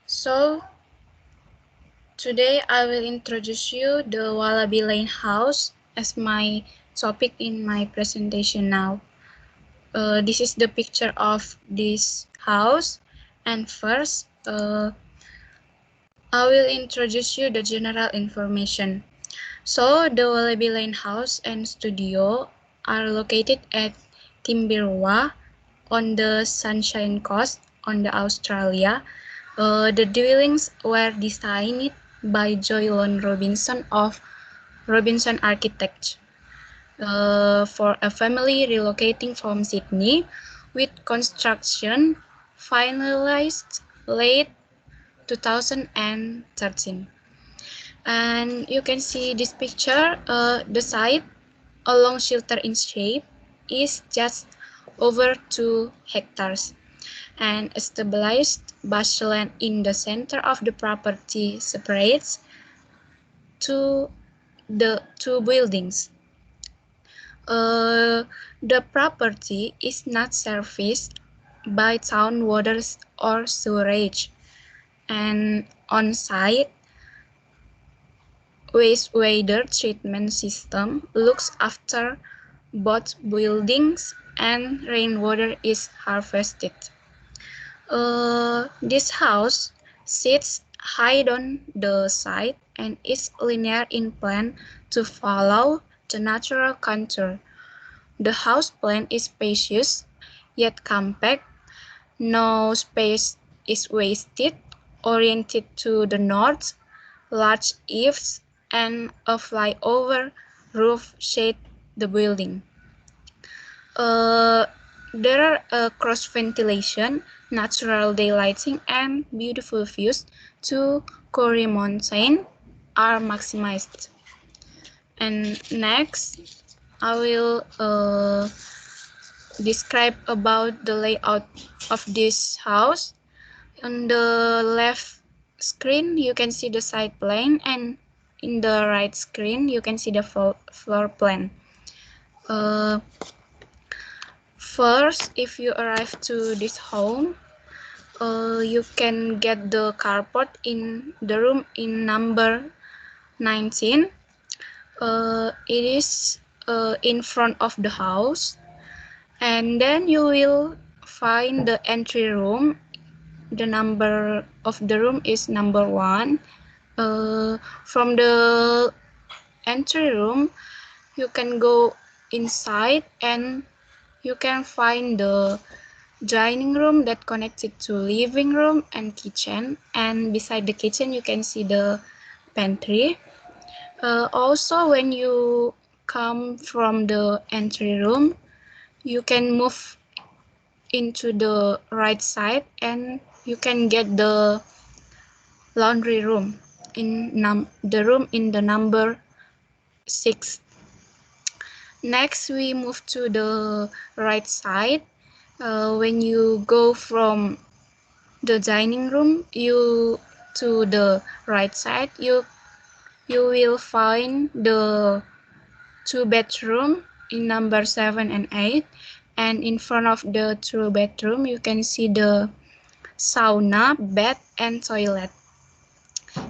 So today I will introduce you the Wallaby Lane House as my topic in my presentation now. This is the picture of this house, and first I will introduce you the general information. So the Wallaby Lane House and Studio are located at Timbirwa on the Sunshine Coast on the Australia. The dwellings were designed by Joy Lone Robinson of Robinson Architects for a family relocating from Sydney, with construction finalized late 2013. And you can see this picture, the site along shelter in shape is just over 2 hectares, and a stabilized bushland in the center of the property separates to the two buildings. The property is not serviced by town waters or sewerage, and on-site wastewater treatment system looks after both buildings and rainwater is harvested. This house sits high on the site and is linear in plan to follow the natural contour. The house plan is spacious yet compact. No space is wasted. Oriented to the north, large eaves and a flyover roof shade the building. There are cross ventilation, natural daylighting, and beautiful views to Corrie Mountain are maximized. And next, I will describe about the layout of this house. On the left screen, you can see the site plan, and in the right screen, you can see the floor plan. First, if you arrive to this home, you can get the carport in the room in number 19. It is in front of the house, and then you will find the entry room. The number of the room is number 1. From the entry room, you can go inside and you can find the dining room that connected to living room and kitchen, and beside the kitchen you can see the pantry. Also, when you come from the entry room, you can move into the right side and you can get the laundry room in the room in the number 6. Next, we move to the right side. When you go from the dining room to the right side, you will find the 2 bedroom in number 7 and 8, and in front of the 2 bedroom you can see the sauna, bed, and toilet.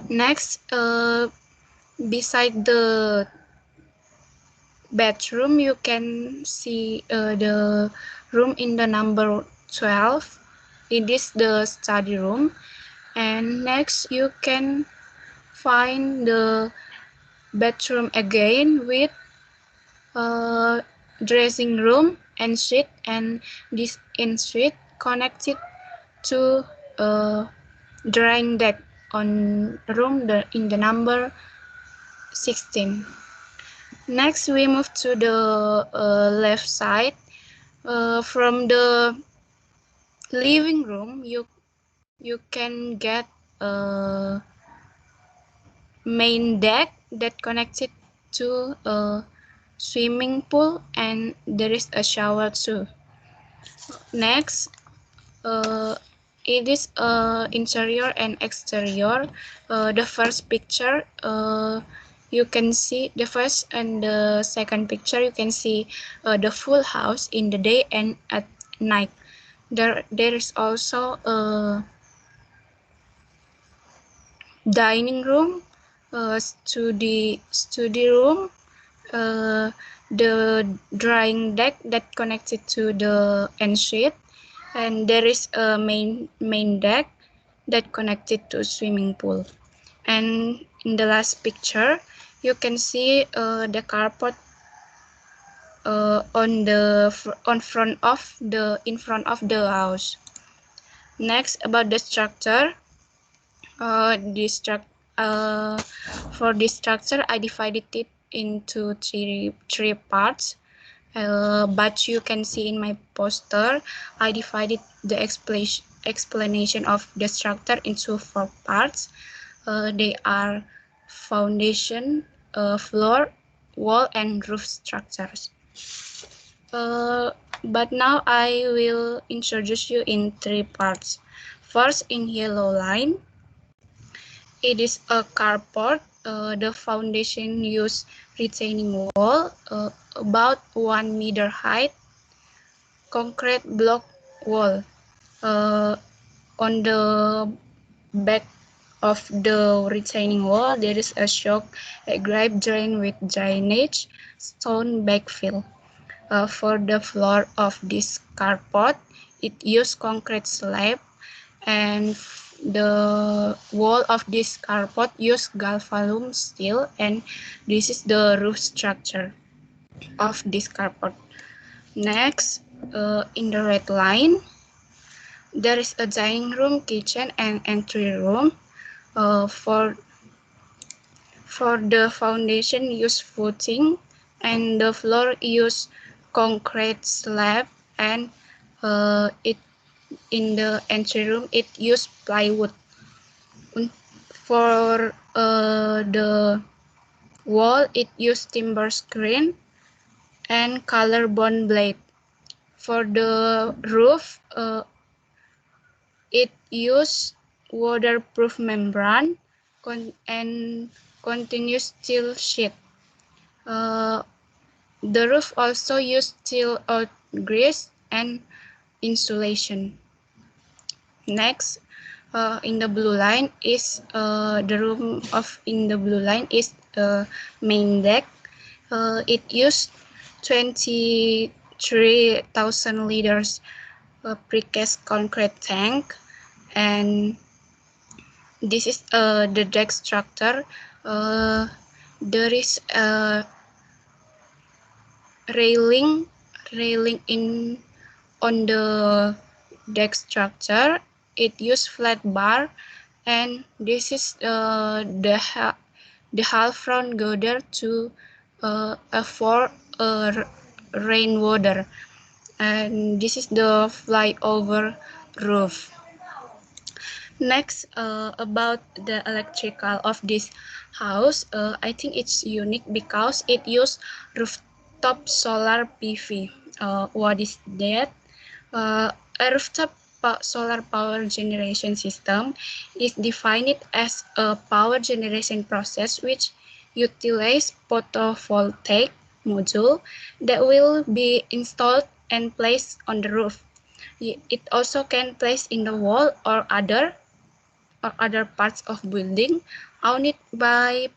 Next, beside the bedroom you can see the room in the number 12. It is the study room. And next you can find the bedroom again with dressing room and suite, and this in suite connected to drying deck on room in the number 16. Next, we move to the left side. From the living room, you can get a main deck that connected to a swimming pool, and there is a shower too. Next, it is interior and exterior. The first picture, you can see the first and the second picture. You can see the full house in the day and at night. There is also dining room, study room, the drying deck that connected to the ensuite, and there is a main deck that connected to swimming pool. And in the last picture, you can see the carport in front of the house. Next, about the structure. For this structure, I divided it into three parts. But you can see in my poster, I divided the explanation of the structure into 4 parts. They are foundation, floor, wall, and roof structures. But now I will introduce you in 3 parts. First, in yellow line, it is a carport. The foundation use retaining wall, about 1 meter height, concrete block wall. On the back of the retaining wall, there is a shock grip drain with drainage stone backfill. For the floor of this carport, it used concrete slab, and the wall of this carport used galvanum steel, and this is the roof structure of this carport. Next, in the red line, there is a dining room, kitchen, and entry room. For the foundation, use footing, and the floor use concrete slab, and it in the entry room it use plywood. For the wall, it use timber screen and collarbone blade. For the roof, it use waterproof membrane and continuous steel sheet. The roof also use steel out grease and insulation. Next, in the blue line is in the blue line is main deck. It used 23,000 liters precast concrete tank, and this is the deck structure. There is a railing in on the deck structure. It used flat bar, and this is the half front girder to for rainwater, and this is the flyover roof. Next, about the electrical of this house, I think it's unique because it used rooftop solar PV. What is that? A rooftop solar power generation system is defined as a power generation process which utilizes photovoltaic module that will be installed and placed on the roof. It also can place in the wall or other parts of building owned by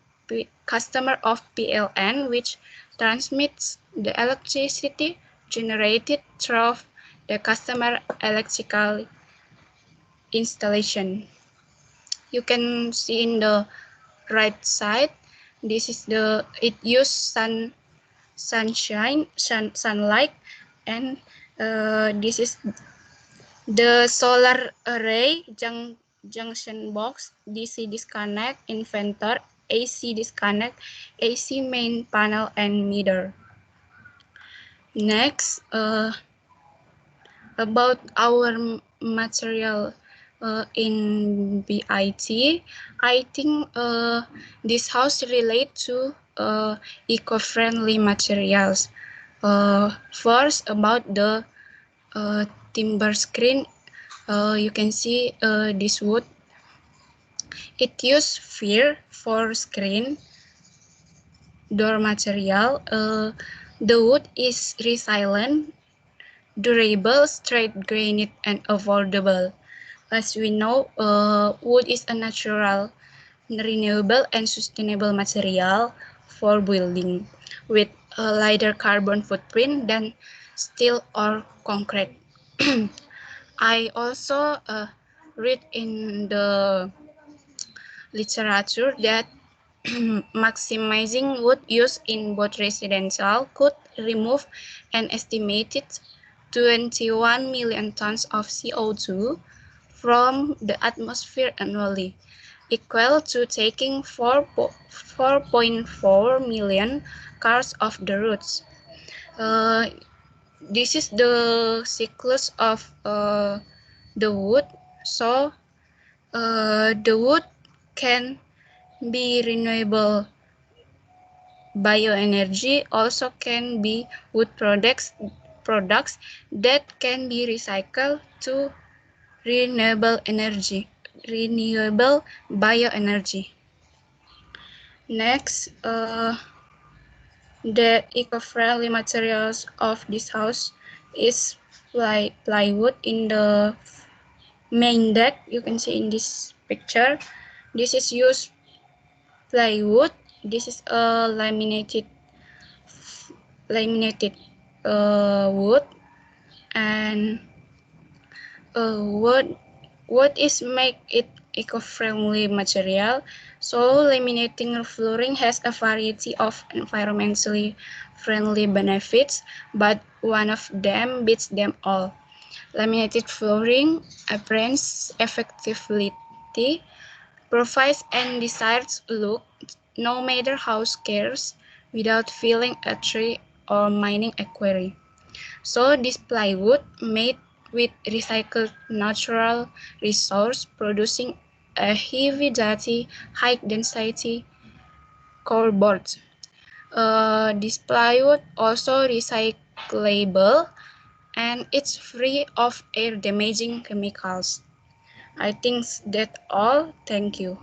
customer of PLN, which transmits the electricity generated through the customer electrical installation. You can see in the right side, this is it uses sunlight, and this is the solar array junction box, DC disconnect, inverter, AC disconnect, AC main panel, and meter. Next, about our material in BIT, I think this house relate to eco-friendly materials. First, about the timber screen, you can see this wood. It used fir for screen door material. The wood is resilient, durable, straight-grained, and affordable. As we know, wood is a natural renewable and sustainable material for building with a lighter carbon footprint than steel or concrete. I also read in the literature that maximizing wood use in both residential could remove an estimated 21 million tons of CO2 from the atmosphere annually, equal to taking 4.4 million cars off the roads. Uh, this is the cyclus of the wood. So the wood can be renewable bioenergy, also can be wood products that can be recycled to renewable bioenergy. Next, the eco-friendly materials of this house is plywood. In the main deck, you can see in this picture, this is used plywood. This is a laminated wood, and wood is make it eco-friendly material. So laminating flooring has a variety of environmentally friendly benefits, but one of them beats them all. Laminated flooring appearance effectivity provides an desired look, no matter how scarce, without feeling a tree or mining a quarry. So this plywood made with recycled natural resource producing a heavy duty, high density core board. This plywood also recyclable and it's free of air damaging chemicals. I think that's all. Thank you.